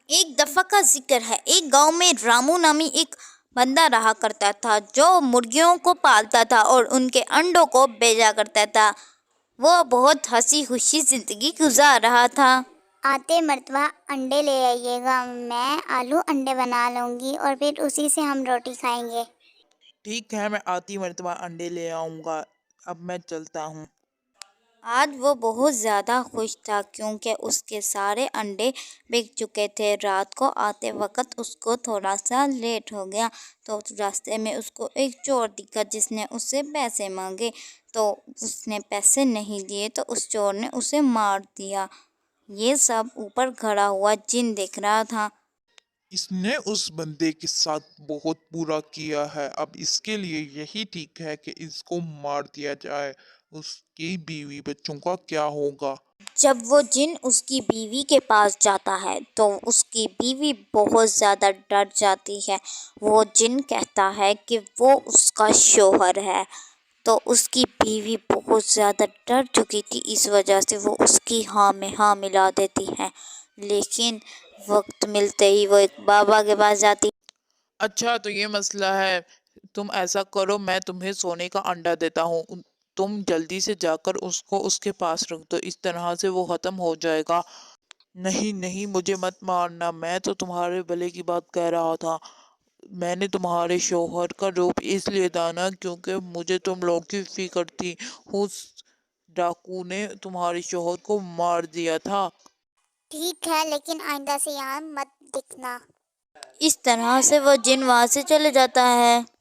ایک دفعہ کا ذکر ہے، ایک گاؤں میں رامو نامی ایک بندہ رہا کرتا تھا جو مرغیوں کو پالتا تھا اور ان کے انڈوں کو بیچا کرتا تھا۔ وہ بہت ہنسی خوشی زندگی گزار رہا تھا۔ آتے مرتبہ انڈے لے آئیے گا، میں آلو انڈے بنا لوں گی اور پھر اسی سے ہم روٹی کھائیں گے۔ ٹھیک ہے، میں آتی مرتبہ انڈے لے آؤں گا، اب میں چلتا ہوں۔ آج وہ بہت زیادہ خوش تھا کیونکہ اس کے سارے انڈے بک چکے تھے۔ رات کو آتے وقت اس کو تھوڑا سا لیٹ ہو گیا تو راستے میں اس کو ایک چور دکھا جس نے اس سے پیسے مانگے، تو اس نے پیسے نہیں دیے تو اس چور نے اسے مار دیا۔ یہ سب اوپر کھڑا ہوا جن دیکھ رہا تھا۔ اس نے اس بندے کے ساتھ بہت برا کیا ہے، اب اس کے لیے یہی ٹھیک ہے کہ اس کو مار دیا جائے۔ اس کی بیوی بچوں کا کیا ہوگا؟ جب وہ جن اس کی بیوی کے پاس جاتا ہے تو اس کی بیوی بہت زیادہ ڈر جاتی ہے۔ وہ جن کہتا ہے کہ وہ اس کا شوہر ہے، تو اس کی بیوی بہت زیادہ ڈر چکی تھی، اس وجہ سے وہ اس کی ہاں میں ہاں ملا دیتی ہے۔ لیکن وقت ملتے ہی وہ ایک بابا کے پاس جاتی۔ اچھا تو یہ مسئلہ ہے، تم ایسا کرو، میں تمہیں سونے کا انڈا دیتا ہوں، تم جلدی سے جا کر اس کو اس کے پاس رکھ دو، اس طرح سے وہ ختم ہو جائے گا۔ نہیں نہیں، مجھے مت مارنا، میں تو تمہارے بھلے کی بات کہہ رہا تھا۔ میں نے تمہارے شوہر کا روپ اس لیے دانا کیونکہ مجھے تم لوگوں کی فکر تھی۔ اس ڈاکو نے تمہارے شوہر کو مار دیا تھا۔ ٹھیک ہے، لیکن آئندہ سے یہاں مت دکھنا۔ اس طرح سے وہ جن وہاں سے چلے جاتا ہے۔